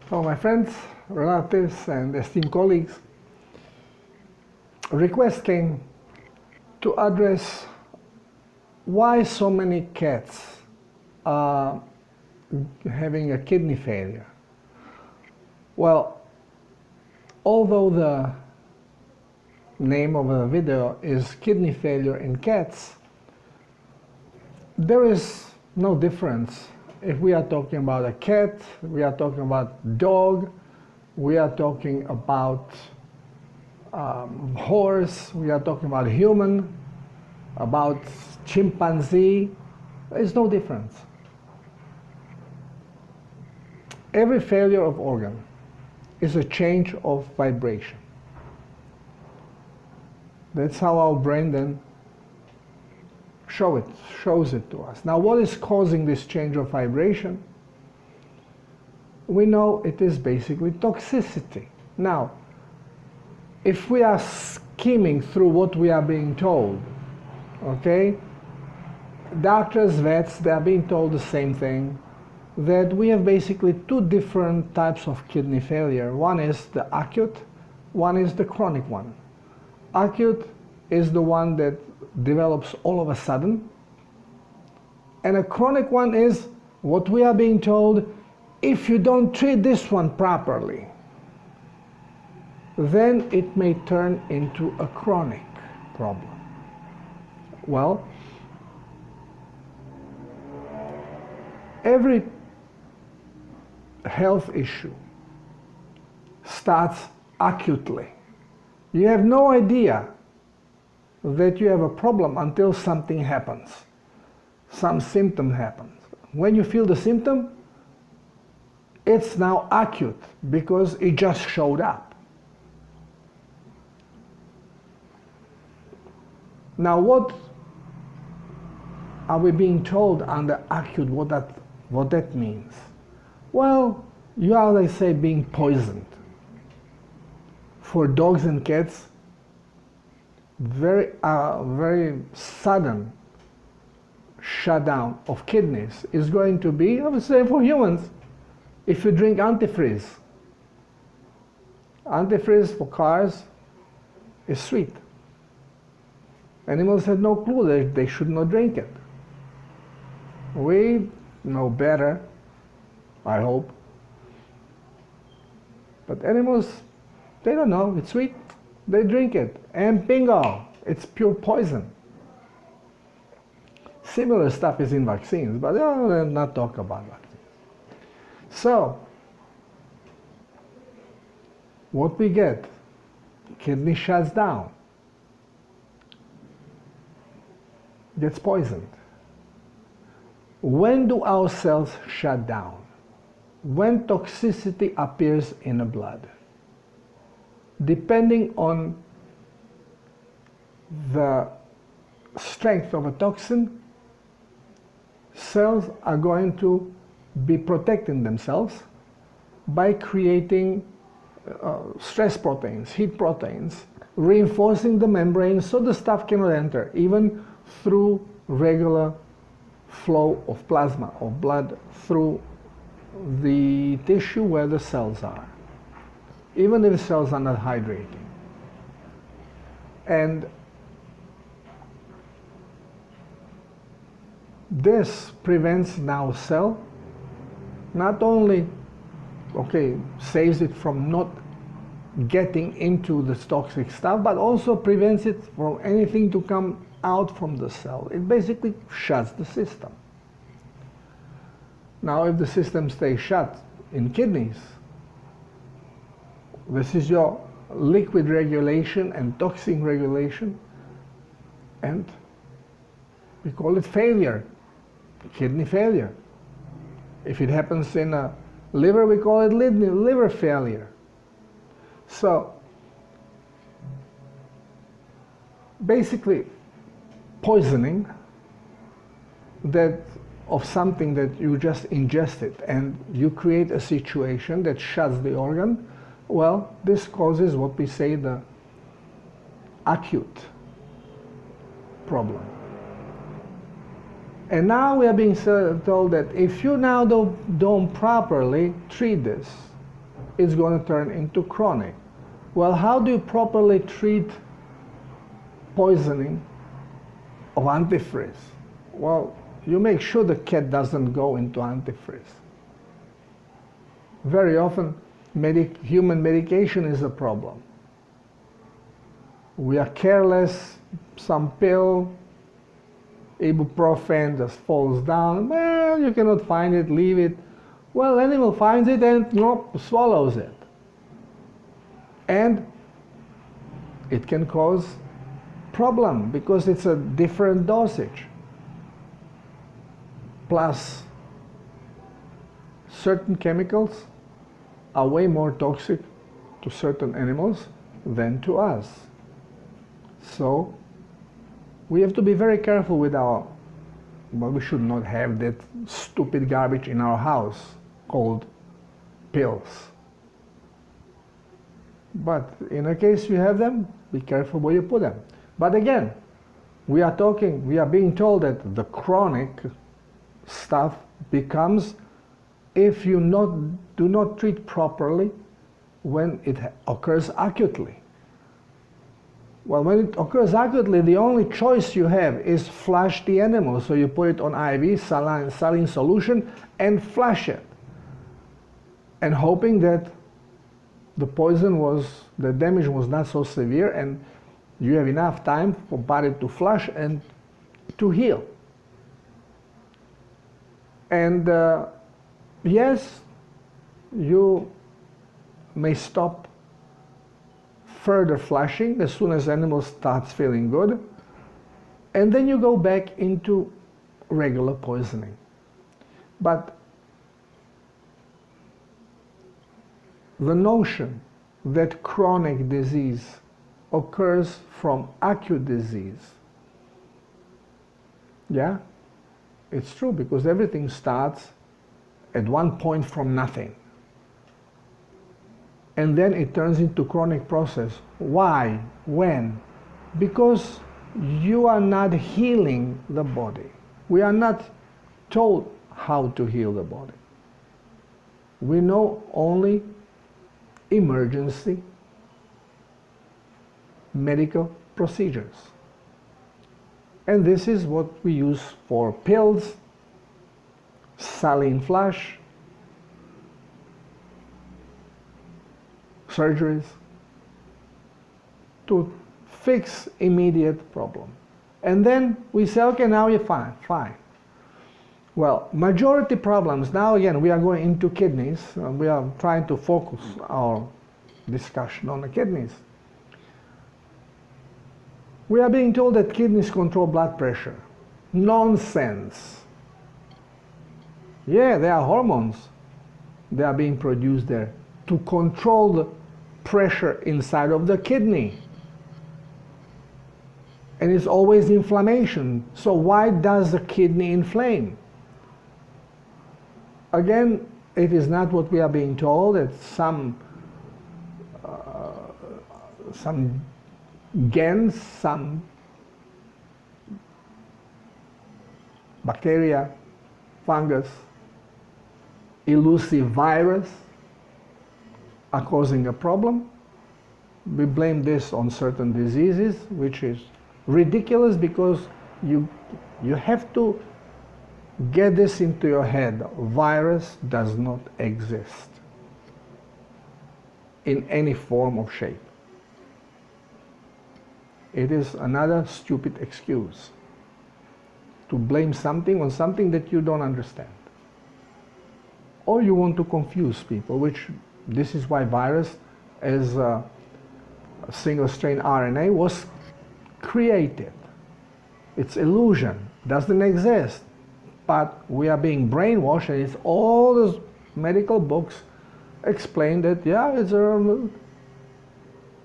So my friends, relatives and esteemed colleagues, a request came to address why so many cats are having a kidney failure. Well, although the name of the video is kidney failure in cats, there is no difference if we are talking about a cat, we are talking about dog, we are talking about horse, we are talking about human, about chimpanzee. There is no difference. Every failure of organ is a change of vibration. That's how our brain then shows it to us. Now, what is causing this change of vibration? We know it is basically toxicity. Now, if we are skimming through what we are being told, okay, doctors, vets, they are being told the same thing, that we have basically two different types of kidney failure. One is the acute, one is the chronic one. Acute is the one that develops all of a sudden, and a chronic one is what we are being told: if you don't treat this one properly, then it may turn into a chronic problem. Well, every health issue starts acutely. You have no idea that you have a problem until something happens, some symptom happens. When you feel the symptom, it's now acute because it just showed up. Now, what are we being told under acute, what that means? Well, you are, they say, being poisoned. For dogs and cats, very sudden shutdown of kidneys is going to be, I would say, for humans, if you drink antifreeze. Antifreeze for cars is sweet. Animals had no clue that they should not drink it. We know better, I hope. But animals, they don't know, it's sweet. They drink it, and bingo, it's pure poison. Similar stuff is in vaccines, but I'll not talk about vaccines. So, what we get, kidney shuts down, gets poisoned. When do our cells shut down? When toxicity appears in the blood. Depending on the strength of a toxin, cells are going to be protecting themselves by creating stress proteins, heat proteins, reinforcing the membrane so the stuff cannot enter, even through regular flow of plasma, of blood, through the tissue where the cells are, even if the cells are not hydrating. And this prevents now cell, not only, okay, saves it from not getting into this toxic stuff, but also prevents it from anything to come out from the cell. It basically shuts the system. Now, if the system stays shut in kidneys, this is your liquid regulation and toxin regulation, and we call it failure, kidney failure. If it happens in a liver, we call it liver failure. So, basically, poisoning that of something that you just ingested, and you create a situation that shuts the organ, well, this causes what we say the acute problem. And now we are being told that if you now don't properly treat this, it's going to turn into chronic. Well, how do you properly treat poisoning of antifreeze? Well, you make sure the cat doesn't go into antifreeze. Very often, human medication is a problem. We are careless, some pill, ibuprofen just falls down. Well, you cannot find it, leave it. Well, animal finds it and swallows it. And it can cause problem because it's a different dosage. Plus, certain chemicals are way more toxic to certain animals than to us. So, we have to be very careful with well, we should not have that stupid garbage in our house called pills. But in a case you have them, be careful where you put them. But again, we are being told that the chronic stuff becomes if you do not treat properly when it occurs acutely. Well, when it occurs acutely, the only choice you have is flush the animal. So you put it on IV, saline solution, and flush it. And hoping that the damage was not so severe and you have enough time for body to flush and to heal. And yes, you may stop further flushing as soon as animal starts feeling good, and then you go back into regular poisoning. But the notion that chronic disease occurs from acute disease, yeah, it's true, because everything starts at one point from nothing. And then it turns into chronic process. Why? When? Because you are not healing the body. We are not told how to heal the body. We know only emergency medical procedures. And this is what we use for pills, saline flush, surgeries, to fix immediate problem. And then we say, okay, now you're fine. Well, majority problems, now again, we are going into kidneys. We are trying to focus our discussion on the kidneys. We are being told that kidneys control blood pressure. Nonsense. Yeah, there are hormones. They are being produced there to control the pressure inside of the kidney. And it's always inflammation. So why does the kidney inflame? Again, it is not what we are being told. It's some gens, some bacteria, fungus, elusive virus are causing a problem. We blame this on certain diseases, which is ridiculous, because you have to get this into your head. Virus does not exist in any form or shape. It is another stupid excuse to blame something on something that you don't understand. Or you want to confuse people, which this is why virus as a single strain RNA was created. It's illusion, doesn't exist. But we are being brainwashed, and it's all those medical books explain that, yeah, it's a...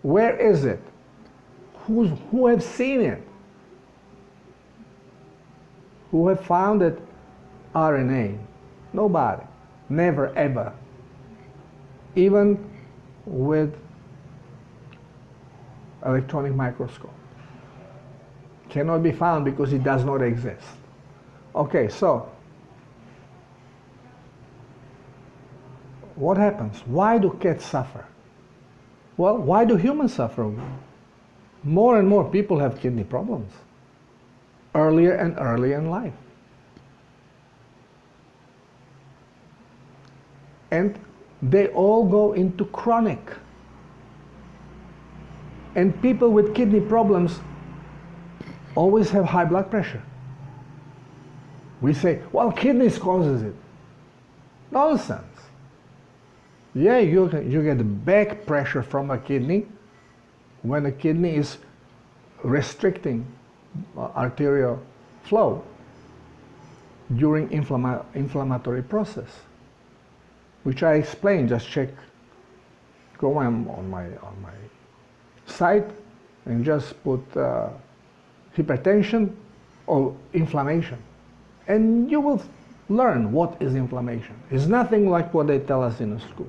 Where is it? Who have seen it? Who have found it RNA? Nobody. Never, ever. Even with electronic microscope. Cannot be found because it does not exist. Okay, so what happens? Why do cats suffer? Well, why do humans suffer? More and more people have kidney problems earlier and earlier in life. And they all go into chronic. And people with kidney problems always have high blood pressure. We say, well, kidneys causes it. Nonsense. Yeah, you get back pressure from a kidney when a kidney is restricting arterial flow during inflammatory process, which I explained. Just check, go on my site and just put hypertension or inflammation, and you will learn what is inflammation. It's nothing like what they tell us in a school.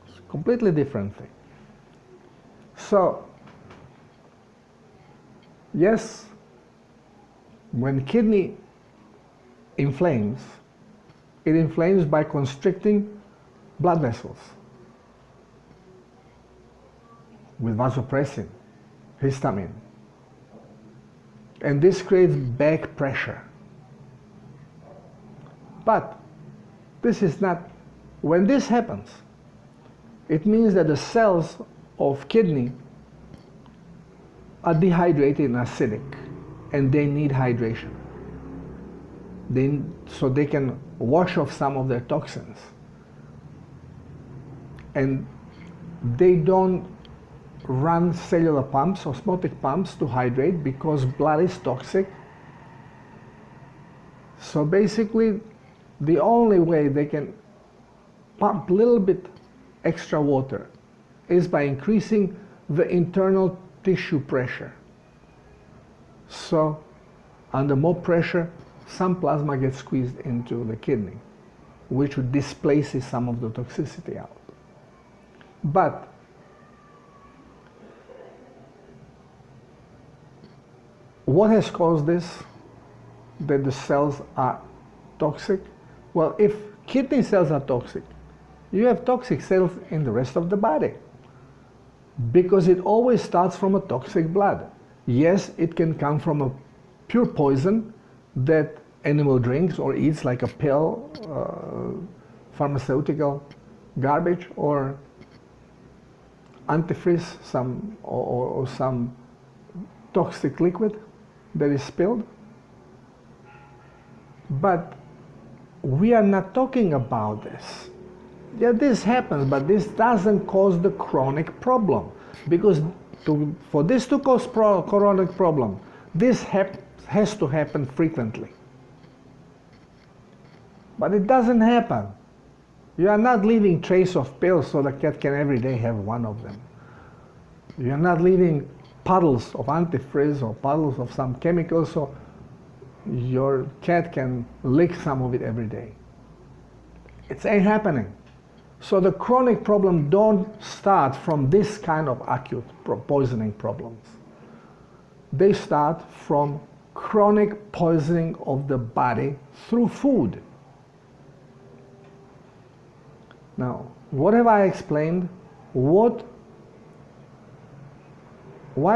It's a completely different thing. So, yes, when kidney inflames, it inflames by constricting blood vessels with vasopressin, histamine. And this creates back pressure. But this is not, when this happens, it means that the cells of kidney are dehydrated and acidic, and they need hydration. So they can wash off some of their toxins. And they don't run cellular pumps, osmotic pumps, to hydrate because blood is toxic. So basically, the only way they can pump a little bit extra water is by increasing the internal tissue pressure. So under more pressure, some plasma gets squeezed into the kidney, which displaces some of the toxicity out. But what has caused this, that the cells are toxic? Well, if kidney cells are toxic, you have toxic cells in the rest of the body, because it always starts from a toxic blood. Yes, it can come from a pure poison that animal drinks or eats, like a pill, pharmaceutical garbage, or antifreeze, or some toxic liquid that is spilled. But we are not talking about this. Yeah, this happens, but this doesn't cause the chronic problem. Because for this to cause chronic problem, this has to happen frequently. But it doesn't happen. You are not leaving trays of pills so the cat can every day have one of them. You are not leaving puddles of antifreeze or puddles of some chemicals so your cat can lick some of it every day. It ain't happening. So the chronic problem don't start from this kind of acute poisoning problems. They start from chronic poisoning of the body through food. Now, what have I explained? Why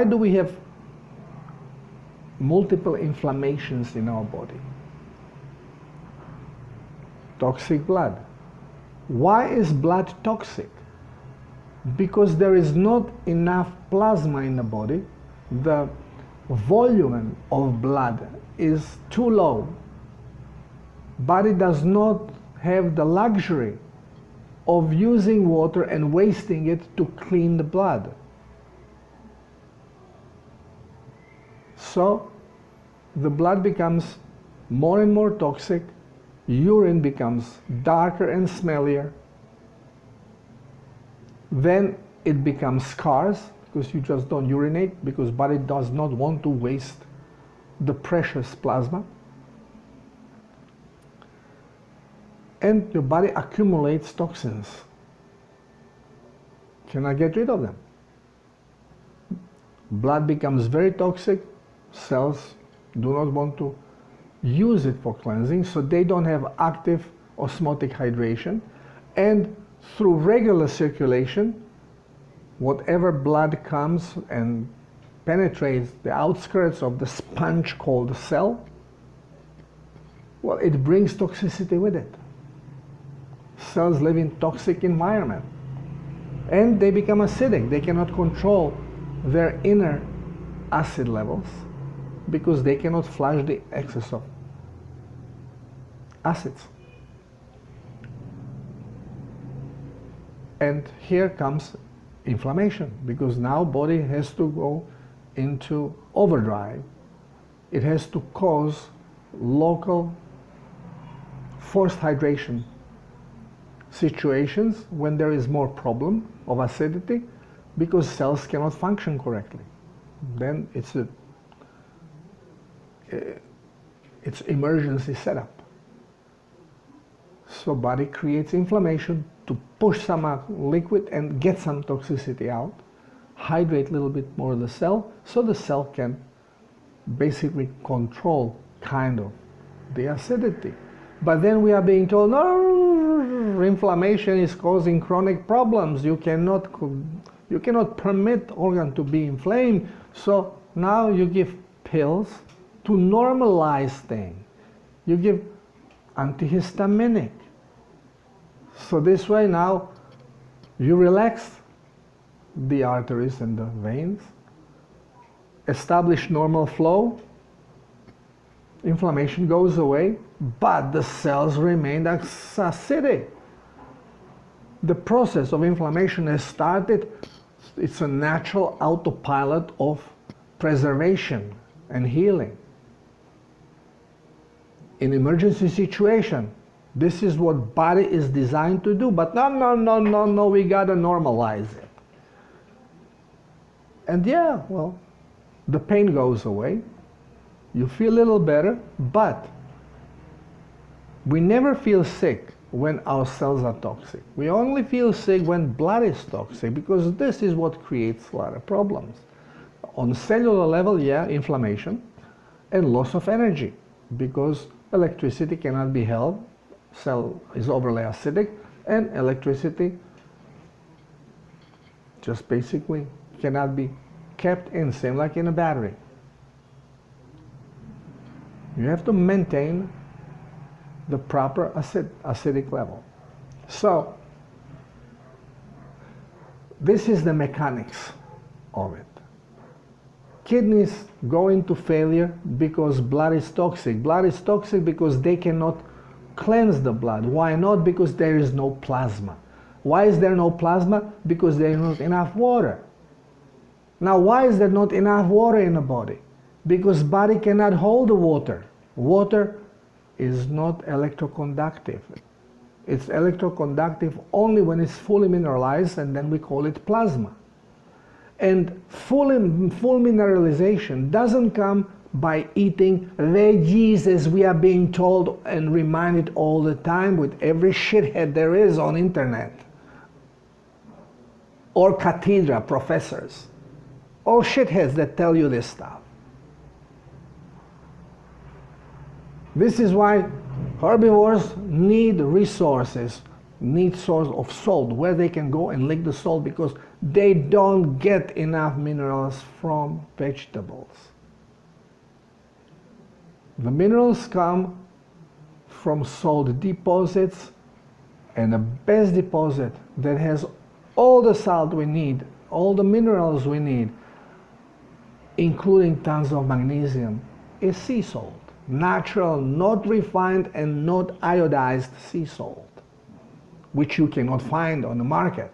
do we have multiple inflammations in our body? Toxic blood. Why is blood toxic? Because there is not enough plasma in the body. The volume of blood is too low. Body does not have the luxury of using water and wasting it to clean the blood. So the blood becomes more and more toxic, urine becomes darker and smellier, then it becomes scarce because you just don't urinate because body does not want to waste the precious plasma. And your body accumulates toxins. Cannot get rid of them. Blood becomes very toxic. Cells do not want to use it for cleansing, so they don't have active osmotic hydration, And through regular circulation, whatever blood comes and penetrates the outskirts of the sponge called the cell, well, it brings toxicity with it. Cells live in toxic environment, and they become acidic. They cannot control their inner acid levels because they cannot flush the excess of acids. And here comes inflammation, because now body has to go into overdrive. It has to cause local forced hydration situations when there is more problem of acidity, because cells cannot function correctly. Then it's emergency setup. So body creates inflammation to push some liquid and get some toxicity out, hydrate a little bit more the cell, so the cell can basically control kind of the acidity. But then we are being told, no, inflammation is causing chronic problems. You cannot permit organ to be inflamed. So now you give pills to normalize things. You give antihistaminic. So this way now you relax the arteries and the veins, establish normal flow, inflammation goes away, but the cells remain acidic. The process of inflammation has started. It's a natural autopilot of preservation and healing. In emergency situation, this is what body is designed to do, but no, we gotta normalize it. And yeah, well, the pain goes away, you feel a little better, but we never feel sick when our cells are toxic. We only feel sick when blood is toxic, because this is what creates a lot of problems. On cellular level, yeah, inflammation and loss of energy, because electricity cannot be held. Cell is overly acidic, and electricity just basically cannot be kept in, same like in a battery. You have to maintain the proper acidic level. So this is the mechanics of it. Kidneys go into failure because blood is toxic. Blood is toxic because they cannot cleanse the blood. Why not? Because there is no plasma. Why is there no plasma? Because there is not enough water. Now, why is there not enough water in the body? Because body cannot hold the water. Water is not electroconductive. It's electroconductive only when it's fully mineralized, and then we call it plasma. And full mineralization doesn't come by eating veggies, as we are being told and reminded all the time with every shithead there is on internet, or cathedra professors, all shitheads that tell you this stuff. This is why herbivores need resources, need source of salt, where they can go and lick the salt, because they don't get enough minerals from vegetables. The minerals come from salt deposits, and the best deposit that has all the salt we need, all the minerals we need, including tons of magnesium, is sea salt. Natural, not refined and not iodized sea salt, which you cannot find on the market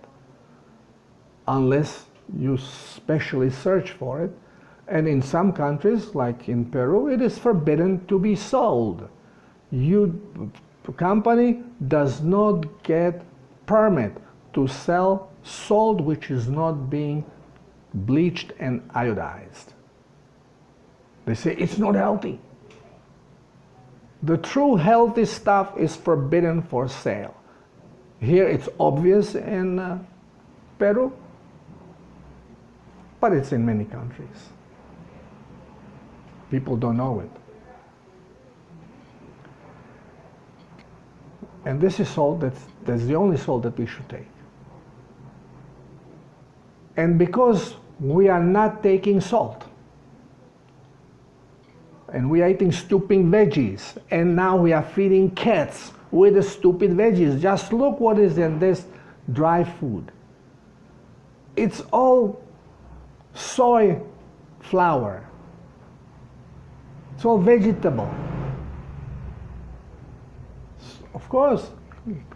unless you specially search for it. And in some countries, like in Peru, it is forbidden to be sold. The company does not get permit to sell salt which is not being bleached and iodized. They say it's not healthy. The true healthy stuff is forbidden for sale. Here it's obvious in Peru, but it's in many countries. People don't know it. And this is salt, that's the only salt that we should take. And because we are not taking salt, and we are eating stupid veggies, and now we are feeding cats with the stupid veggies. Just look what is in this dry food. It's all soy flour. It's all vegetable. Of course,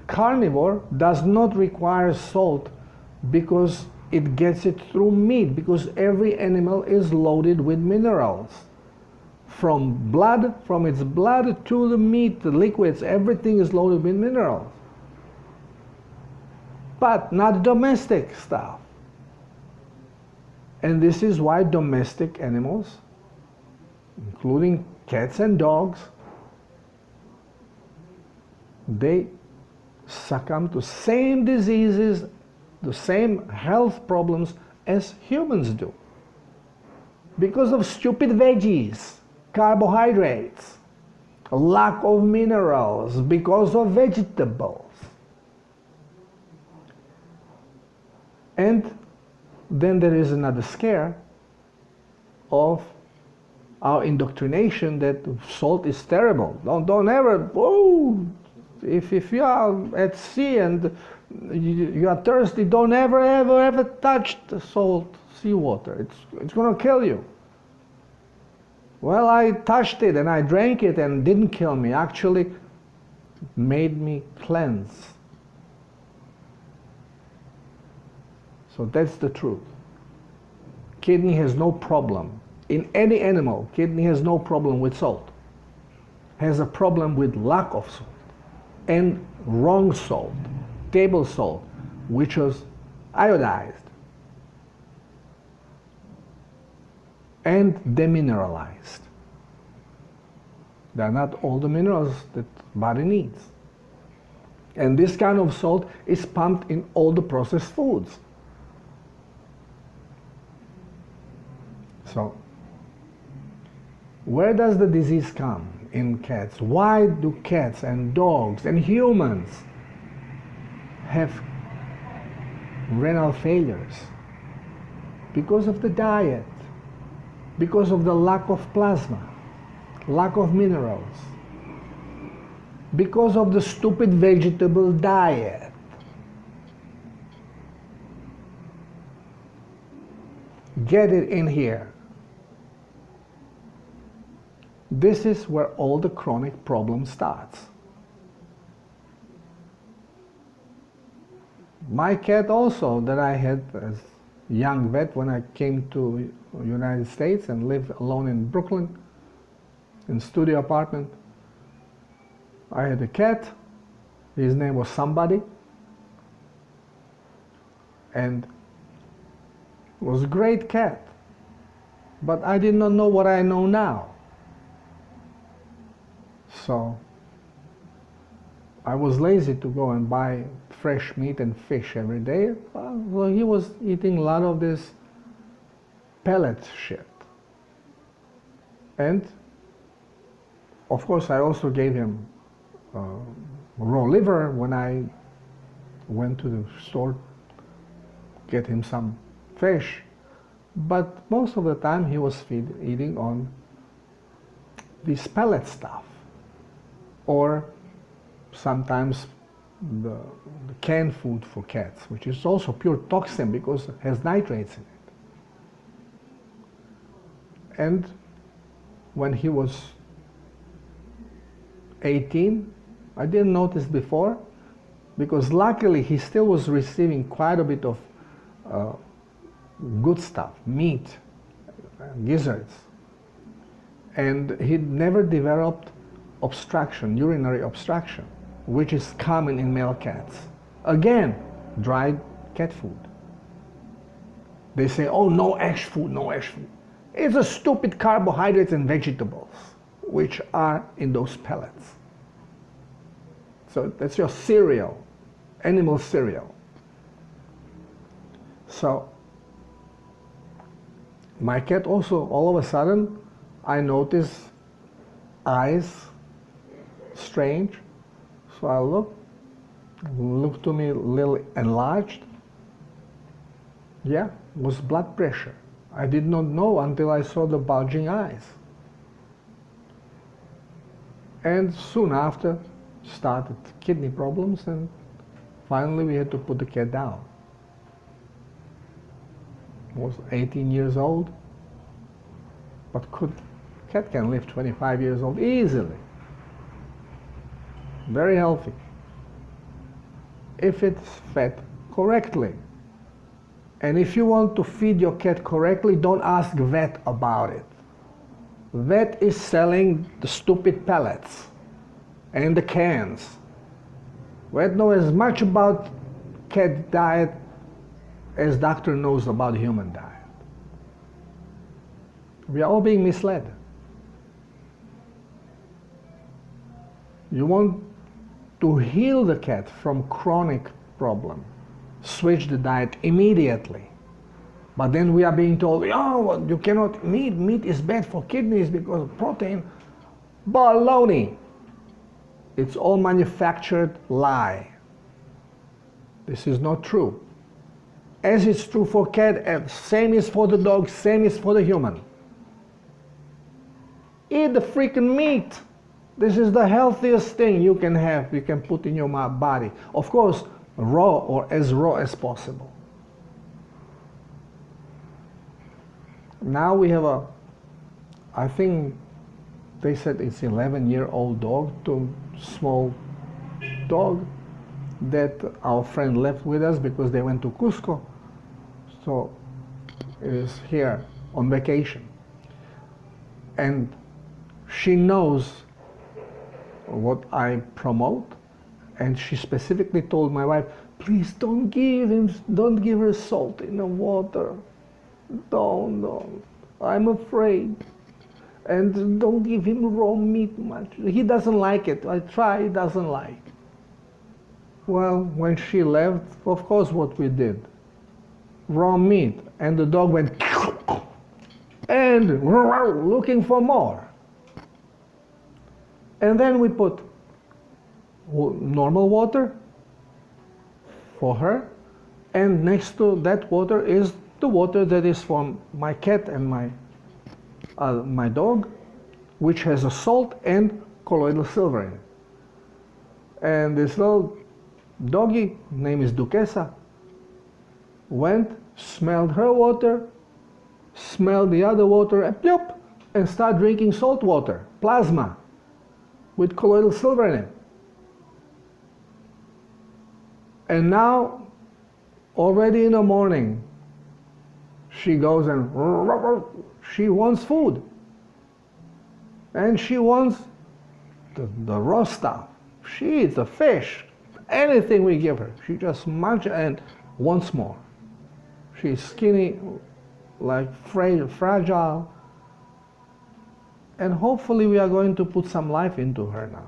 carnivore does not require salt because it gets it through meat, because every animal is loaded with minerals. From its blood to the meat, the liquids, everything is loaded with minerals. But not domestic stuff. And this is why domestic animals, including cats and dogs, they succumb to same diseases, the same health problems as humans do. Because of stupid veggies, carbohydrates, lack of minerals, because of vegetables. And then there is another scare of our indoctrination that salt is terrible. Don't ever, if you are at sea and you are thirsty, don't ever touch the salt seawater. It's going to kill you. Well, I touched it and I drank it and didn't kill me. Actually, made me cleanse. So that's the truth. Kidney has no problem. In any animal, kidney has no problem with salt. Has a problem with lack of salt. And wrong salt, table salt, which was iodized and demineralized. They are not all the minerals that body needs. And this kind of salt is pumped in all the processed foods. So, where does the disease come in cats? Why do cats and dogs and humans have renal failures? Because of the diet, because of the lack of plasma, lack of minerals, because of the stupid vegetable diet. Get it in here. This is where all the chronic problem starts. My cat also, that I had as young vet when I came to United States and lived alone in Brooklyn, in studio apartment. I had a cat, his name was Somebody, and it was a great cat, but I did not know what I know now. So I was lazy to go and buy fresh meat and fish every day. Well, he was eating a lot of this pellet shit. And of course I also gave him raw liver when I went to the store, get him some fish. But most of the time he was eating on this pellet stuff. Or sometimes the canned food for cats, which is also pure toxin because it has nitrates in it. And when he was 18, I didn't notice before, because luckily he still was receiving quite a bit of good stuff, meat, gizzards. And he never developed obstruction, urinary obstruction, which is common in male cats. Again, dried cat food. They say, oh, no ash food, no ash food. It's a stupid carbohydrates and vegetables, which are in those pellets. So that's your cereal, animal cereal. So my cat also, all of a sudden, I notice eyes strange. So So I looked to me a little enlarged. Yeah, it was blood pressure. I did not know until I saw the bulging eyes. And soon after started kidney problems, and finally we had to put the cat down. Was 18 years old, but cat can live 25 years old easily. Very healthy. If it's fed correctly. And if you want to feed your cat correctly, don't ask vet about it. Vet is selling the stupid pellets and the cans. Vet knows as much about cat diet as doctor knows about human diet. We are all being misled. You want to heal the cat from chronic problem, switch the diet immediately. But then we are being told, oh, you cannot eat meat is bad for kidneys because of protein. Baloney. It's all manufactured lie. This is not true. As it's true for cat, same is for the dog, same is for the human. Eat the freaking meat. This is the healthiest thing you can have, you can put in your body. Of course, raw or as raw as possible. Now we have I think they said it's 11-year-old dog, small dog that our friend left with us because they went to Cusco. So it is here on vacation. And she knows what I promote, and she specifically told my wife, please don't give her salt in the water. Don't. I'm afraid. And don't give him raw meat much. He doesn't like it. I try, he doesn't like. Well, when she left, of course what we did. Raw meat. And the dog went and looking for more. And then we put normal water for her, and next to that water is the water that is for my cat and my dog, which has a salt and colloidal silver in it. And this little doggy, name is Duquesa, went, smelled her water, smelled the other water, and started drinking salt water, plasma, with colloidal silver in it. And now, already in the morning, she goes and she wants food. And she wants the raw stuff. She eats the fish, anything we give her. She just munches and wants more. She's skinny, like fragile. And hopefully we are going to put some life into her now.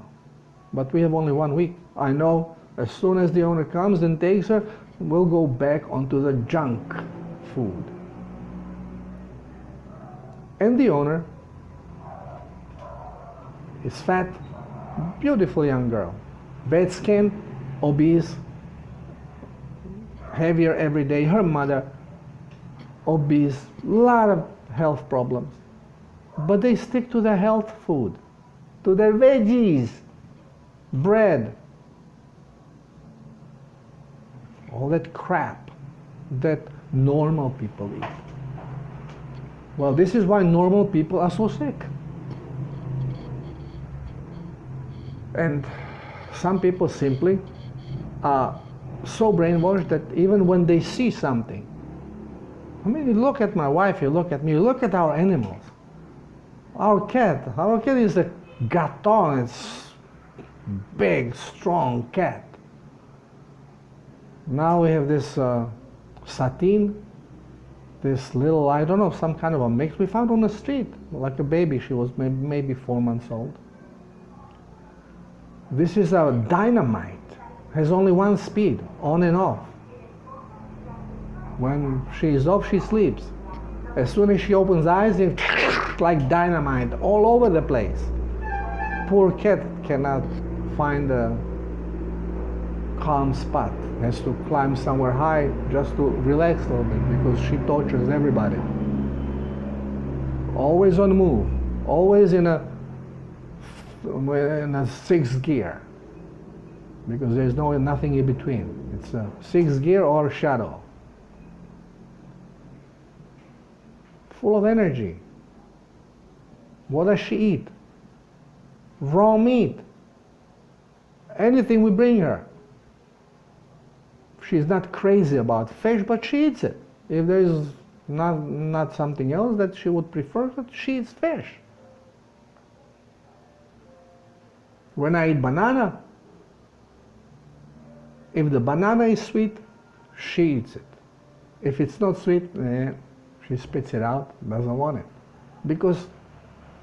But we have only 1 week. I know as soon as the owner comes and takes her, we'll go back onto the junk food. And the owner is fat, beautiful young girl. Bad skin, obese, heavier every day. Her mother, obese, a lot of health problems. But they stick to their health food, to their veggies, bread, all that crap that normal people eat. Well, this is why normal people are so sick. And some people simply are so brainwashed that even when they see something, I mean, you look at my wife, you look at me, you look at our animals. Our cat is a Gaton, it's big, strong cat. Now we have this Satine, this little, I don't know, some kind of a mix we found on the street, like a baby. She was maybe 4 months old. This is a Dynamite, has only 1 speed, on and off. When she is off, she sleeps. As soon as she opens eyes, it's like dynamite all over the place. Poor cat cannot find calm spot, has to climb somewhere high just to relax a little bit because she tortures everybody. Always on the move, always in a sixth gear, because there's nothing in between. It's a sixth gear or shadow. Full of energy. What does she eat? Raw meat. Anything we bring her. She's not crazy about fish, but she eats it. If there is not something else that she would prefer, she eats fish. When I eat banana, if the banana is sweet, she eats it. If it's not sweet, she spits it out, doesn't want it. Because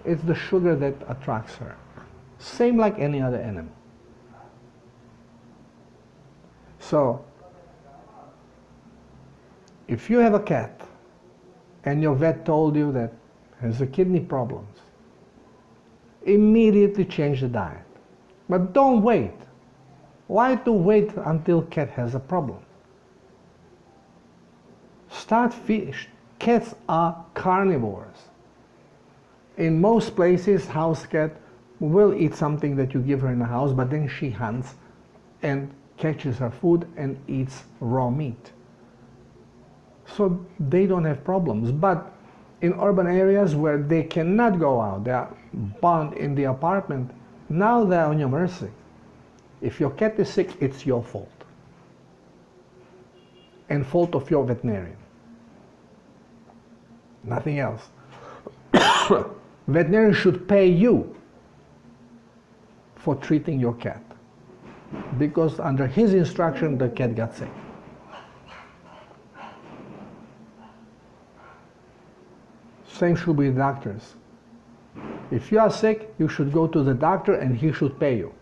it's the sugar that attracts her. Same like any other animal. So, if you have a cat and your vet told you that has a kidney problems, immediately change the diet. But don't wait. Why to wait until cat has a problem? Start fish. Cats are carnivores. In most places, house cat will eat something that you give her in the house, but then she hunts and catches her food and eats raw meat. So they don't have problems. But in urban areas where they cannot go out, they are bound in the apartment, now they're on your mercy. If your cat is sick, it's your fault. And fault of your veterinarian. Nothing else. Veterinarian should pay you for treating your cat, because under his instruction the cat got sick. Same should be doctors. If you are sick, you should go to the doctor and he should pay you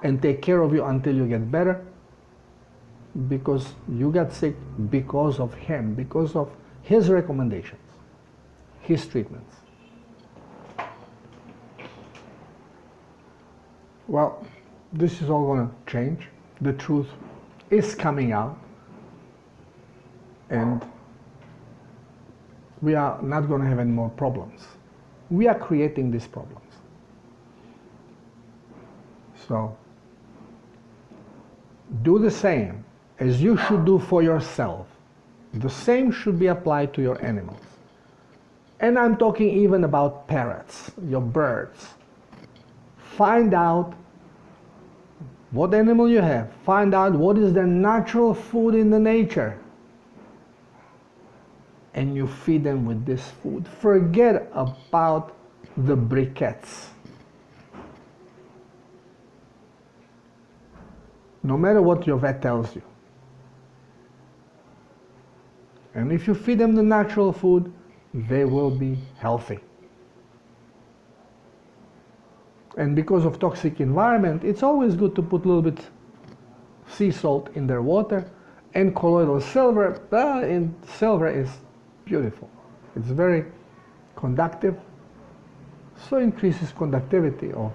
and take care of you until you get better, because you got sick because of him, because of his recommendations, his treatments. Well, this is all going to change. The truth is coming out, and we are not going to have any more problems. We are creating these problems. So, do the same as you should do for yourself. The same should be applied to your animals. And I'm talking even about parrots, your birds. Find out what animal you have. Find out what is their natural food in the nature. And you feed them with this food. Forget about the briquettes. No matter what your vet tells you. And if you feed them the natural food, they will be healthy. And because of toxic environment, it's always good to put a little bit sea salt in their water, and colloidal silver. Silver is beautiful. It's very conductive, so increases conductivity of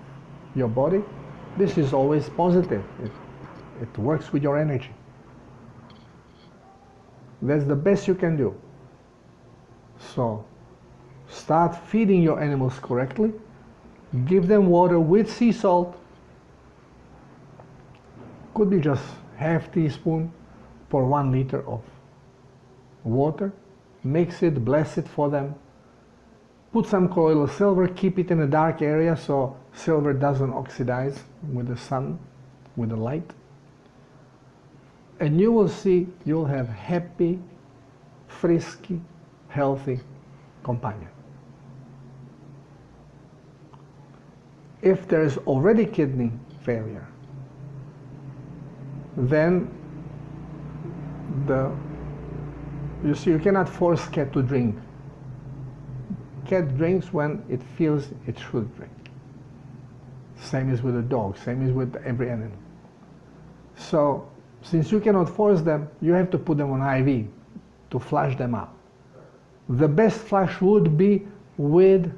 your body. This is always positive. It works with your energy. That's the best you can do. So start feeding your animals correctly. Give them water with sea salt. Could be just half teaspoon for 1 liter of water. Mix it, bless it for them. Put some colloidal silver, keep it in a dark area so silver doesn't oxidize with the sun, with the light. And you will see you'll have happy, frisky, healthy companion. If there is already kidney failure, then you see, you cannot force cat to drink. Cat drinks when it feels it should drink. Same is with a dog, same is with every animal. So, since you cannot force them, you have to put them on IV to flush them out. The best flush would be with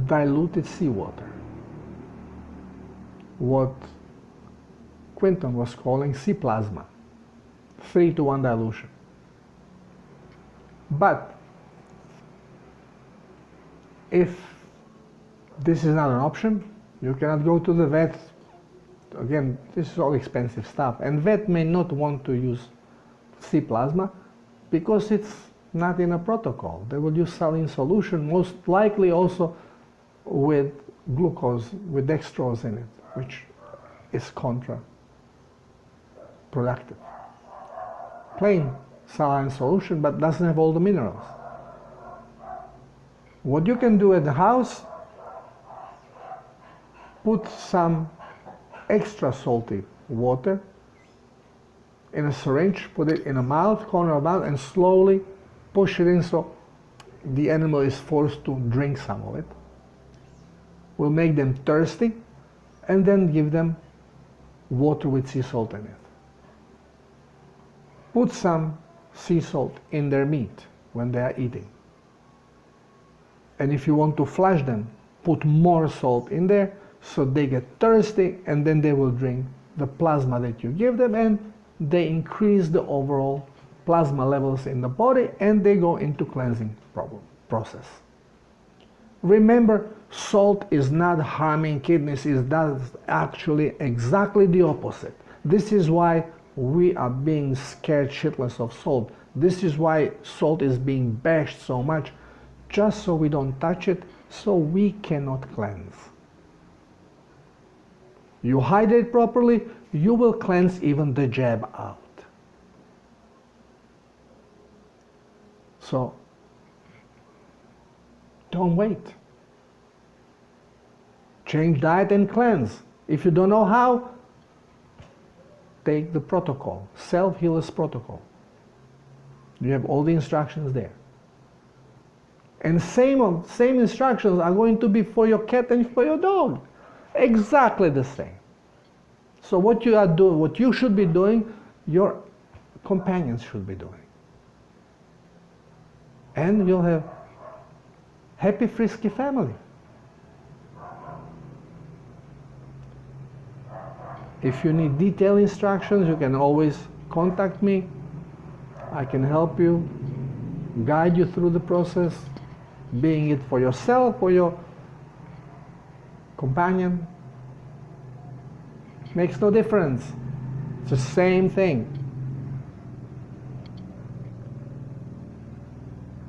diluted seawater. what Quinton was calling C plasma, 3:1 dilution. But if this is not an option, you cannot go to the vet. Again, this is all expensive stuff, and vet may not want to use C plasma because it's not in a protocol. They will use saline solution, most likely also with glucose, with dextrose in it, which is counterproductive. Plain saline solution, but doesn't have all the minerals. What you can do at the house, put some extra salty water in a syringe, put it in a mouth, corner of mouth, and slowly push it in so the animal is forced to drink some of it. Will make them thirsty, and then give them water with sea salt in it. Put some sea salt in their meat when they are eating. And if you want to flush them, put more salt in there so they get thirsty, and then they will drink the plasma that you give them, and they increase the overall plasma levels in the body, and they go into cleansing process. Remember, salt is not harming kidneys, it does actually exactly the opposite. This is why we are being scared shitless of salt. This is why salt is being bashed so much, just so we don't touch it, so we cannot cleanse. You hydrate properly, you will cleanse even the jab out. So, don't wait. Change diet and cleanse. If you don't know how, take the protocol, Self-Healers Protocol. You have all the instructions there. And same instructions are going to be for your cat and for your dog. Exactly the same. So what you are doing, what you should be doing, your companions should be doing. And you'll have happy, frisky family. If you need detailed instructions, you can always contact me. I can help you, guide you through the process, being it for yourself or your companion. Makes no difference. It's the same thing.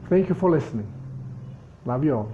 Thank you for listening. Love you all.